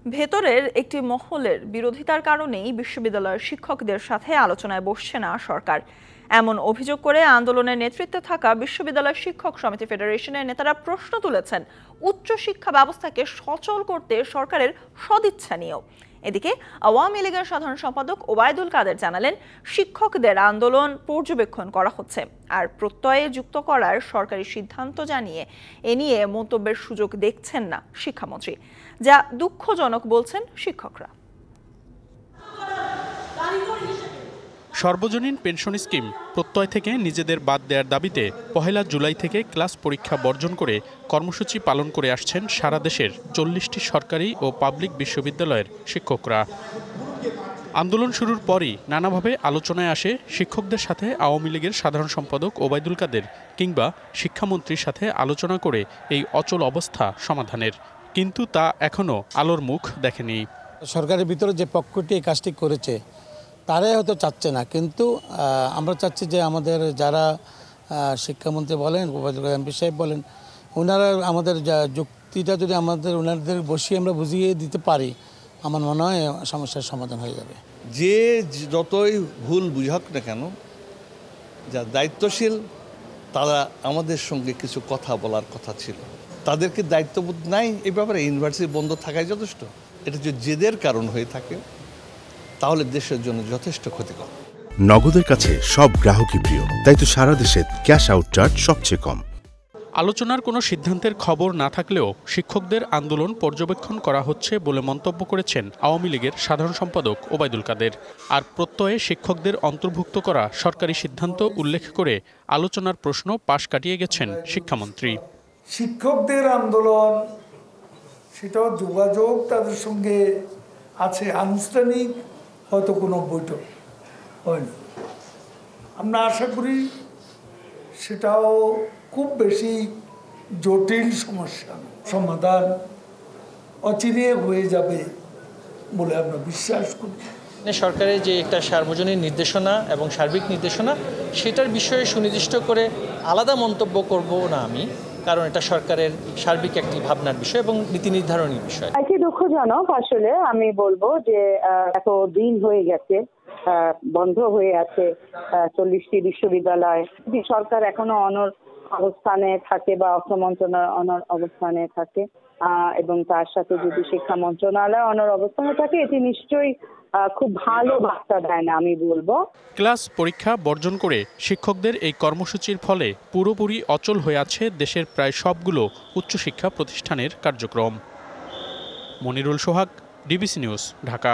ভেতরের একটি মহলের বিরোধিতার কারণেই বিশ্ববিদ্যালয়ের শিক্ষকদের সাথে আলোচনায় বসছে না সরকার। এমন অভিযোগ করে আন্দোলনের নেতৃত্বে থাকা বিশ্ববিদ্যালয় শিক্ষক সমিতি ফেডারেশনের নেতারা প্রশ্ন তুলেছেন উচ্চশিক্ষা ব্যবস্থাকে সচল করতে সরকারের সদিচ্ছা নিয়েও। এদিকে আওয়ামী লীগের সাধারণ সম্পাদক ওবায়দুল কাদের জানালেন, শিক্ষকদের আন্দোলন পর্যবেক্ষণ করা হচ্ছে আর প্রত্যয়ে যুক্ত করার সরকারি সিদ্ধান্ত জানিয়ে এ নিয়ে মন্তব্যের সুযোগ দেখছেন না শিক্ষামন্ত্রী, যা দুঃখজনক বলছেন শিক্ষকরা। সর্বজনীন পেনশন স্কিম প্রত্যয় থেকে নিজেদের বাদ দেওয়ার দাবিতে ১ জুলাই থেকে ক্লাস পরীক্ষা বর্জন করে কর্মসূচি পালন করে আসছেন সারা দেশের ৪০টি সরকারি ও পাবলিক বিশ্ববিদ্যালয়ের শিক্ষকরা। আন্দোলন শুরুর পরই নানাভাবে আলোচনায় আসে শিক্ষকদের সাথে আওয়ামী লীগের সাধারণ সম্পাদক ওবায়দুল কাদের কিংবা শিক্ষামন্ত্রীর সাথে আলোচনা করে এই অচল অবস্থা সমাধানের, কিন্তু তা এখনও আলোর মুখ দেখেনি। সরকারের ভিতরে যে পক্ষটি এই কাজটি করেছে তারাই হয়তো চাচ্ছে না, কিন্তু আমরা চাচ্ছি যে আমাদের যারা শিক্ষামন্ত্রী বলেন, ওবায়দুল কাদের এমপি সাহেব বলেন, ওনারা আমাদের যুক্তিটা যদি ওনাদের বসিয়ে আমরা বুঝিয়ে দিতে পারি, আমার মনে হয় সমস্যার সমাধান হয়ে যাবে। যে যতই ভুল বুঝাক না কেন, যা দায়িত্বশীল তারা আমাদের সঙ্গে কিছু কথা বলার কথা ছিল। তাদেরকে দায়িত্ববোধ নাই এই ব্যাপারে। ইউনিভার্সিটি বন্ধ থাকাই যথেষ্ট। এটা যদি জেদের কারণ হয়ে থাকে তাহলে দেশের জন্য যথেষ্ট ক্ষতিকর। নগদের কাছে সব গ্রাহকই প্রিয়, তাই তো সারা দেশে ক্যাশ আউট চার্জ সবচেয়ে কম। আলোচনার কোনো সিদ্ধান্তের খবর না থাকলেও শিক্ষকদের আন্দোলন পর্যবেক্ষণ করা হচ্ছে বলে মন্তব্য করেছেন আওয়ামী লীগের সাধারণ সম্পাদক ওবায়দুল কাদের। আর প্রত্যয়ে শিক্ষকদের অন্তর্ভুক্ত করা সরকারি সিদ্ধান্ত উল্লেখ করে আলোচনার প্রশ্ন পাশ কাটিয়ে গেছেন শিক্ষামন্ত্রী। শিক্ষকদের আন্দোলন, সেটাও যোগাযোগ তাদের সঙ্গে আছে, আনুষ্ঠানিক হয়তো কোনো বৈঠক হয়নি। আমরা আশা করি সেটাও খুব বেশি জটিল সমস্যা সমাধান অচিরে হয়ে যাবে বলে আমরা বিশ্বাস করি। সরকারের যে একটা সার্বজনীন নির্দেশনা এবং সার্বিক নির্দেশনা, সেটার বিষয়ে সুনির্দিষ্ট করে আলাদা মন্তব্য করব না আমি, কারণ এটা সরকারের সার্বিক একটি ভাবনার বিষয় এবং নীতি নির্ধারণী বিষয়। এটি দুঃখজনক আসলে। আমি বলবো যে এত দিন হয়ে গেছে বন্ধ হয়ে আছে ৪০টি বিশ্ববিদ্যালয়। যদি সরকার এখনো অনড় অবস্থানে থাকে বা অর্থ মন্ত্রণালয় অনড় অবস্থানে থাকে এবং তার সাথে যদি শিক্ষা মন্ত্রণালয় অনড় অবস্থানে থাকে, এটি নিশ্চয়ই খুব ভালো বার্তা দেয় না আমি বলবো। ক্লাস পরীক্ষা বর্জন করে শিক্ষকদের এই কর্মসূচির ফলে পুরোপুরি অচল হয়ে আছে দেশের প্রায় সবগুলো উচ্চশিক্ষা প্রতিষ্ঠানের কার্যক্রম। মনিরুল সোহাগ, ডিবিসি নিউজ, ঢাকা।